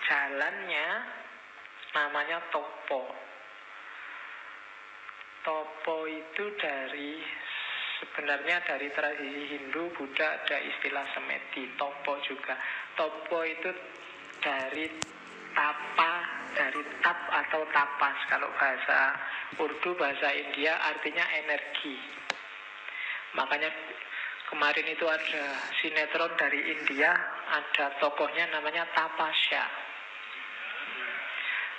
jalannya namanya topo. Topo itu sebenarnya dari tradisi Hindu, Buddha ada istilah semedi, topo juga. Topo itu dari tapa, dari tap atau tapas. Kalau bahasa Urdu, bahasa India artinya energi. Makanya kemarin itu ada sinetron dari India, ada tokohnya namanya Tapasya.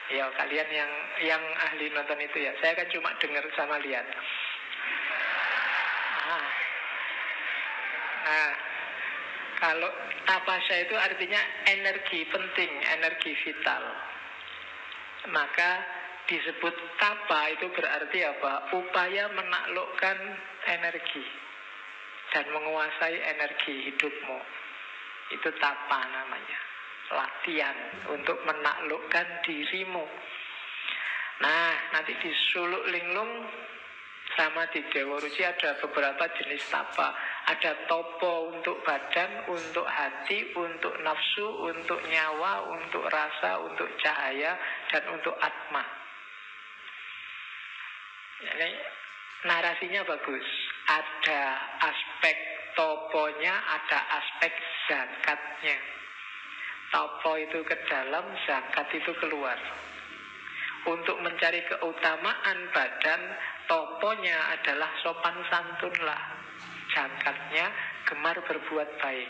Ya kalian yang ahli nonton itu ya, saya kan cuma dengar sama lihat. Nah, kalau tapasya itu artinya energi penting, energi vital. Maka disebut tapa itu berarti apa? Upaya menaklukkan energi dan menguasai energi hidupmu. Itu tapa namanya. Latihan untuk menaklukkan dirimu. Nah, nanti di Suluk Linglung sama di Dewa Ruci ada beberapa jenis tapa. Ada topo untuk badan, untuk hati, untuk nafsu, untuk nyawa, untuk rasa, untuk cahaya, dan untuk atma. Ini narasinya bagus. Ada aspek toponya, ada aspek zakatnya. Topo itu ke dalam, zakat itu keluar. Untuk mencari keutamaan badan, toponya adalah sopan santunlah. Zakatnya gemar berbuat baik.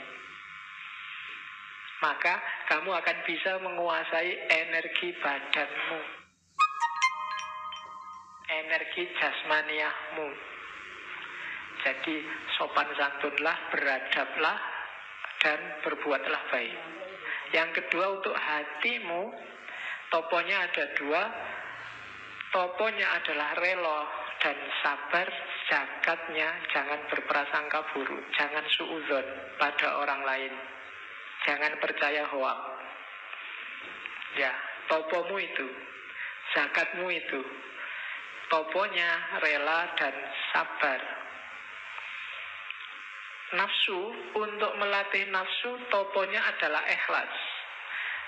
Maka kamu akan bisa menguasai energi badanmu, energi jasmaniahmu. Jadi sopan santunlah, beradablah, dan berbuatlah baik. Yang kedua untuk hatimu, toponya ada dua. Toponya adalah rela dan sabar. Zakatnya jangan berprasangka buruk, jangan suudzon pada orang lain, jangan percaya hoak. Ya, topomu itu, zakatmu itu. Toponya rela dan sabar. Nafsu, untuk melatih nafsu, toponya adalah ikhlas.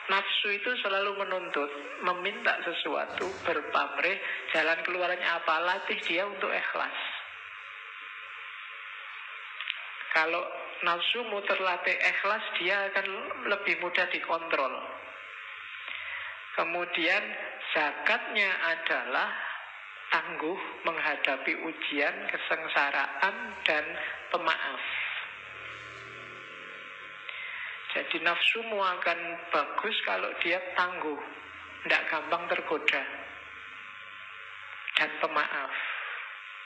Nafsu itu selalu menuntut, meminta sesuatu, berpamrih. Jalan keluarnya apa? Latih dia untuk ikhlas. Kalau nafsumu terlatih ikhlas, dia akan lebih mudah dikontrol. Kemudian zakatnya adalah tangguh menghadapi ujian, kesengsaraan, dan pemaaf. Jadi nafsumu akan bagus kalau dia tangguh, tidak gampang tergoda, dan pemaaf.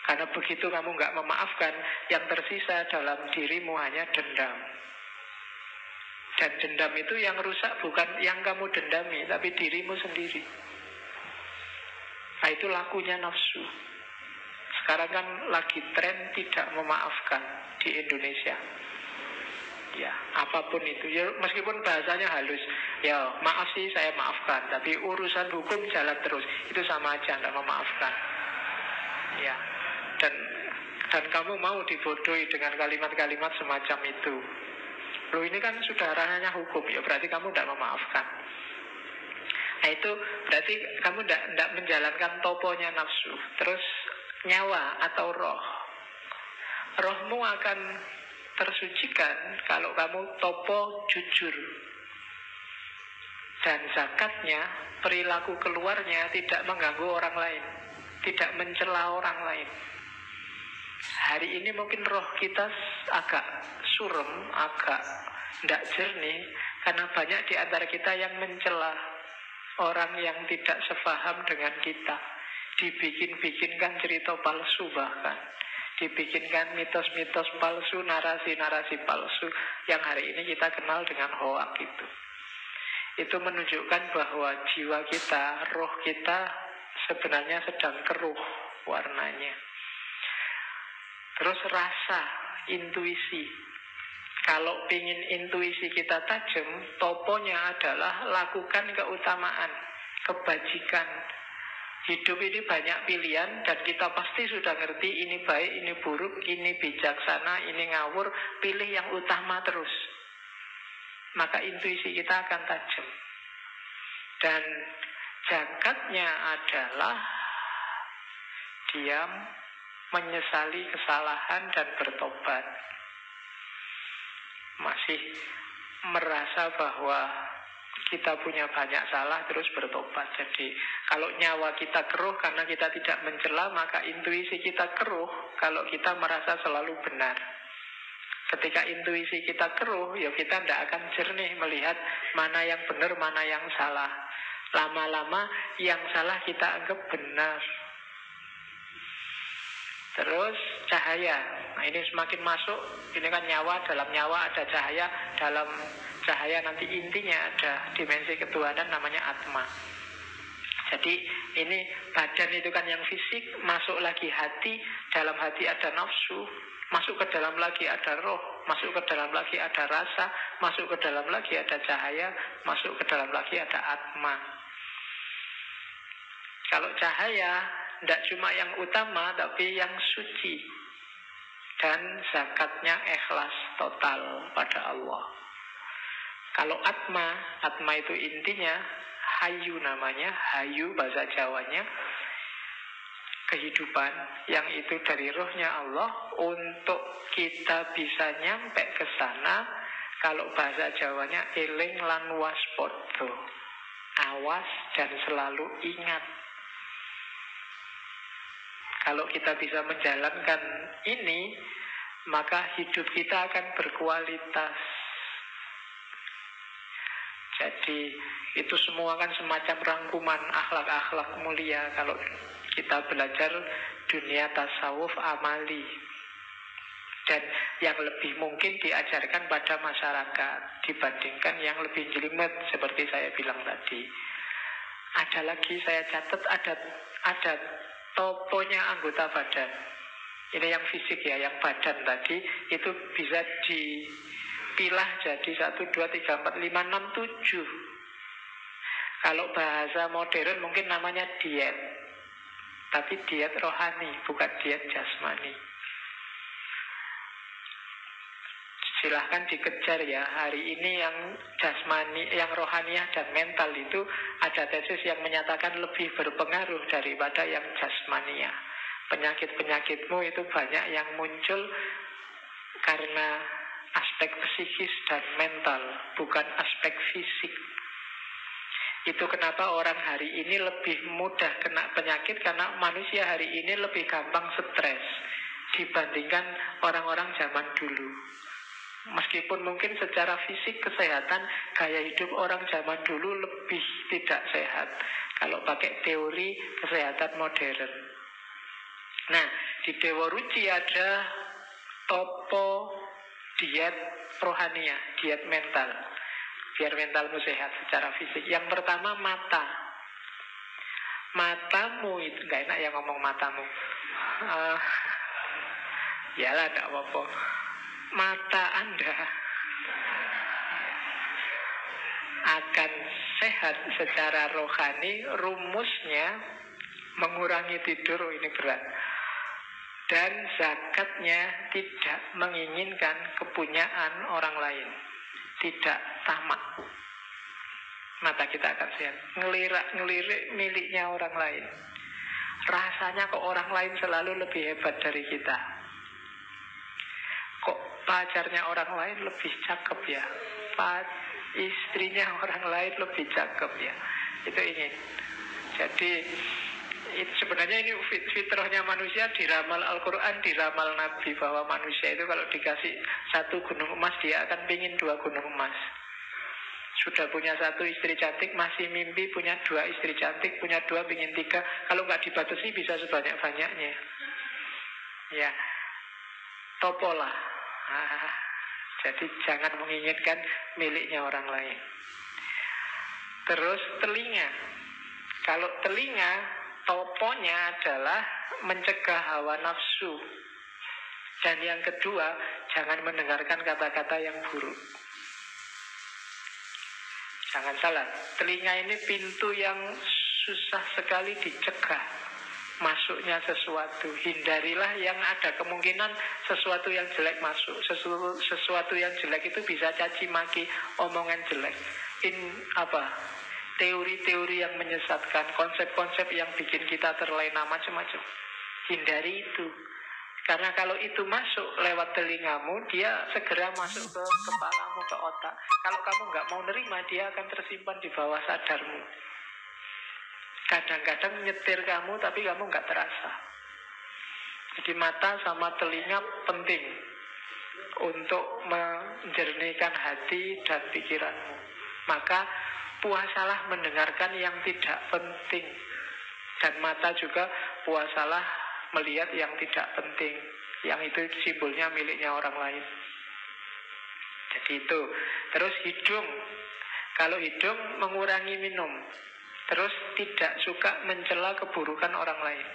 Karena begitu kamu nggak memaafkan, yang tersisa dalam dirimu hanya dendam. Dan dendam itu yang rusak bukan yang kamu dendami, tapi dirimu sendiri. Nah, itu lakunya nafsu. Sekarang kan lagi tren tidak memaafkan di Indonesia. Ya, apapun itu, ya, meskipun bahasanya halus, ya maaf sih saya maafkan, tapi urusan hukum jalan terus, itu sama aja tidak memaafkan. Ya, dan kamu mau dibodohi dengan kalimat-kalimat semacam itu. Loh, ini kan sudah ranahnya hukum, ya berarti kamu tidak memaafkan. Nah, itu berarti kamu tidak menjalankan toponya nafsu. Terus nyawa atau roh, rohmu akan tersucikan kalau kamu topo jujur. Dan zakatnya, perilaku keluarnya tidak mengganggu orang lain, tidak mencela orang lain. Hari ini mungkin roh kita agak surem, agak tidak jernih, karena banyak di antara kita yang mencela orang yang tidak sepaham dengan kita. Dibikin-bikinkan cerita palsu, bahkan dibikinkan mitos-mitos palsu, narasi-narasi palsu yang hari ini kita kenal dengan hoak itu. Itu menunjukkan bahwa jiwa kita, roh kita sebenarnya sedang keruh warnanya. Terus rasa, intuisi. Kalau ingin intuisi kita tajam, toponya adalah lakukan keutamaan, kebajikan. Hidup ini banyak pilihan dan kita pasti sudah ngerti ini baik, ini buruk, ini bijaksana, ini ngawur. Pilih yang utama terus. Maka intuisi kita akan tajam. Dan zakatnya adalah dia menyesali kesalahan dan bertobat. Masih merasa bahwa kita punya banyak salah terus bertobat. Jadi kalau nyawa kita keruh karena kita tidak mencela, maka intuisi kita keruh kalau kita merasa selalu benar. Ketika intuisi kita keruh, ya kita tidak akan jernih melihat mana yang benar, mana yang salah. Lama-lama yang salah kita anggap benar. Terus cahaya. Nah ini semakin masuk, ini kan nyawa, dalam nyawa ada cahaya, dalam cahaya nanti intinya ada dimensi ketuhanan namanya Atma. Jadi ini badan itu kan yang fisik, masuk lagi hati, dalam hati ada nafsu, masuk ke dalam lagi ada roh, masuk ke dalam lagi ada rasa, masuk ke dalam lagi ada cahaya, masuk ke dalam lagi ada Atma. Kalau cahaya tidak cuma yang utama, tapi yang suci. Dan zakatnya ikhlas total pada Allah. Kalau Atma itu intinya Hayu namanya, Hayu bahasa Jawanya, kehidupan yang itu dari rohnya Allah. Untuk kita bisa nyampe ke sana, kalau bahasa Jawanya eling lan waspodo, awas dan selalu ingat. Kalau kita bisa menjalankan ini, maka hidup kita akan berkualitas. Jadi itu semua kan semacam rangkuman akhlak-akhlak mulia kalau kita belajar dunia tasawuf amali. Dan yang lebih mungkin diajarkan pada masyarakat dibandingkan yang lebih jelimet seperti saya bilang tadi. Ada lagi saya catat, ada toponya anggota badan. Ini yang fisik ya, yang badan tadi itu bisa dipilah jadi 1, 2, 3, 4, 5, 6, 7. Kalau bahasa modern mungkin namanya diet. Tapi diet rohani, bukan diet jasmani. Silahkan dikejar ya. Hari ini yang jasmani, yang rohaniah dan mental itu ada tesis yang menyatakan lebih berpengaruh daripada yang jasmaniah. Penyakit-penyakitmu itu banyak yang muncul karena aspek psikis dan mental, bukan aspek fisik. Itu kenapa orang hari ini lebih mudah kena penyakit, karena manusia hari ini lebih gampang stres dibandingkan orang-orang zaman dulu. Meskipun mungkin secara fisik kesehatan, gaya hidup orang zaman dulu lebih tidak sehat kalau pakai teori kesehatan modern. Nah, di Dewa Ruci ada topo diet rohania, diet mental, biar mentalmu sehat secara fisik. Yang pertama mata. Matamu itu, gak enak ya ngomong matamu. Yalah, gak apa-apa. Mata Anda akan sehat secara rohani. Rumusnya mengurangi tidur, ini berat. Dan zakatnya tidak menginginkan kepunyaan orang lain, tidak tamak. Mata kita akan sehat. Ngelirik miliknya orang lain. Rasanya kok orang lain selalu lebih hebat dari kita. Kok pacarnya orang lain lebih cakep ya, istrinya orang lain lebih cakep ya. Itu ingin. Jadi sebenarnya ini fitrahnya manusia, diramal Al-Quran, diramal Nabi, bahwa manusia itu kalau dikasih 1 gunung emas, dia akan pingin 2 gunung emas. Sudah punya 1 istri cantik, masih mimpi punya 2 istri cantik, punya 2 pingin 3. Kalau nggak dibatasi bisa sebanyak-banyaknya. Ya, topolah. Jadi jangan menginginkan miliknya orang lain. Terus telinga. Kalau telinga, toponya adalah mencegah hawa nafsu. Dan yang kedua, jangan mendengarkan kata-kata yang buruk. Jangan salah, telinga ini pintu yang susah sekali dicegah masuknya sesuatu. Hindarilah yang ada kemungkinan sesuatu yang jelek masuk. Sesuatu yang jelek itu bisa caci maki, omongan jelek, teori-teori yang menyesatkan, konsep-konsep yang bikin kita terlena macam-macam. Hindari itu. Karena kalau itu masuk lewat telingamu, dia segera masuk ke kepalamu, ke otak. Kalau kamu nggak mau nerima, dia akan tersimpan di bawah sadarmu. Kadang-kadang nyetir kamu, tapi kamu nggak terasa. Jadi mata sama telinga penting untuk menjernihkan hati dan pikiranmu. Maka puasalah mendengarkan yang tidak penting. Dan mata juga puasalah melihat yang tidak penting. Yang itu simbolnya miliknya orang lain. Jadi itu. Terus hidung. Kalau hidung mengurangi minum. Terus tidak suka mencela keburukan orang lain.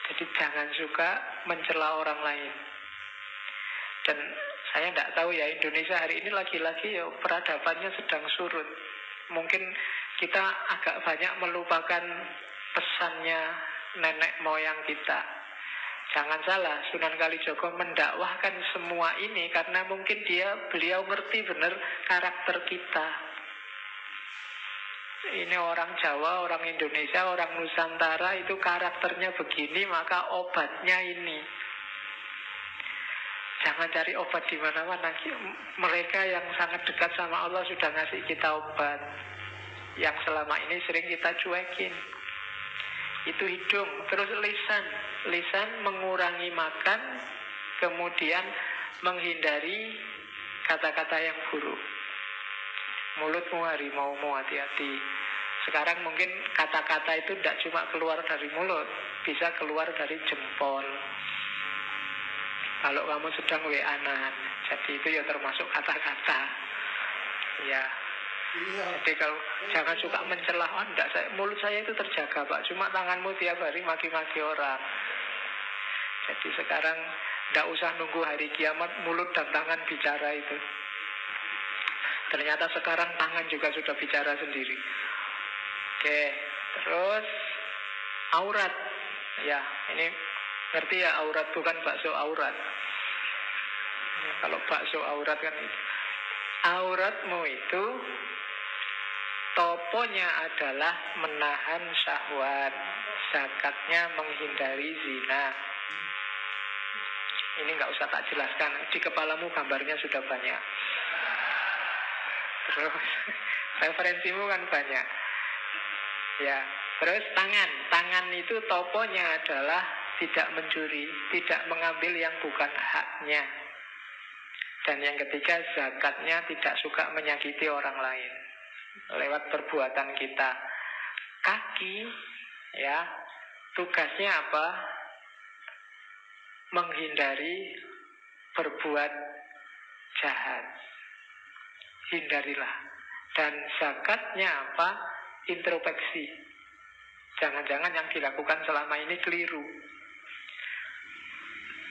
Jadi jangan suka mencela orang lain. Dan saya tidak tahu ya, Indonesia hari ini lagi-lagi ya peradabannya sedang surut. Mungkin kita agak banyak melupakan pesannya nenek moyang kita. Jangan salah, Sunan Kalijaga mendakwahkan semua ini karena mungkin beliau ngerti benar karakter kita. Ini orang Jawa, orang Indonesia, orang Nusantara itu karakternya begini, maka obatnya ini. Jangan cari obat di mana-mana. Mereka yang sangat dekat sama Allah sudah ngasih kita obat yang selama ini sering kita cuekin. Itu hidung. Terus lisan. Lisan mengurangi makan, kemudian menghindari kata-kata yang buruk. Mulutmu harimaumu, hati-hati. Sekarang mungkin kata-kata itu tidak cuma keluar dari mulut, bisa keluar dari jempol. Kalau kamu sedang WA-an, jadi itu ya termasuk kata-kata. Ya. Jadi kalau jangan suka mencela, enggak, mulut saya itu terjaga Pak, cuma tanganmu tiap hari maki-maki orang. Jadi sekarang tidak usah nunggu hari kiamat, mulut dan tangan bicara itu. Ternyata sekarang tangan juga sudah bicara sendiri. Oke, terus aurat. Ya, ini ngerti ya, aurat bukan bakso aurat. Ya, kalau bakso aurat kan itu. Auratmu itu toponya adalah menahan syahwat, zakatnya menghindari zina. Ini nggak usah tak jelaskan, di kepalamu gambarnya sudah banyak. Terus referensimu kan banyak. Ya, terus tangan itu toponya adalah tidak mencuri, tidak mengambil yang bukan haknya. Dan yang ketiga, zakatnya tidak suka menyakiti orang lain lewat perbuatan kita. Kaki, ya, tugasnya apa? Menghindari berbuat jahat. Hindarilah. Dan zakatnya apa? Introspeksi. Jangan-jangan yang dilakukan selama ini keliru.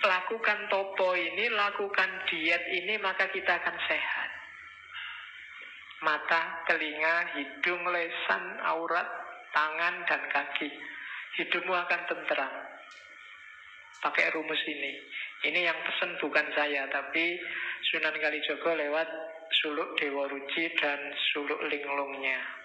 Lakukan topo ini, lakukan diet ini, maka kita akan sehat. Mata, telinga, hidung, lisan, aurat, tangan, dan kaki. Hidupmu akan tentram. Pakai rumus ini. Ini yang pesen bukan saya, tapi Sunan Kalijaga lewat suluk Dewa Ruci dan suluk linglungnya.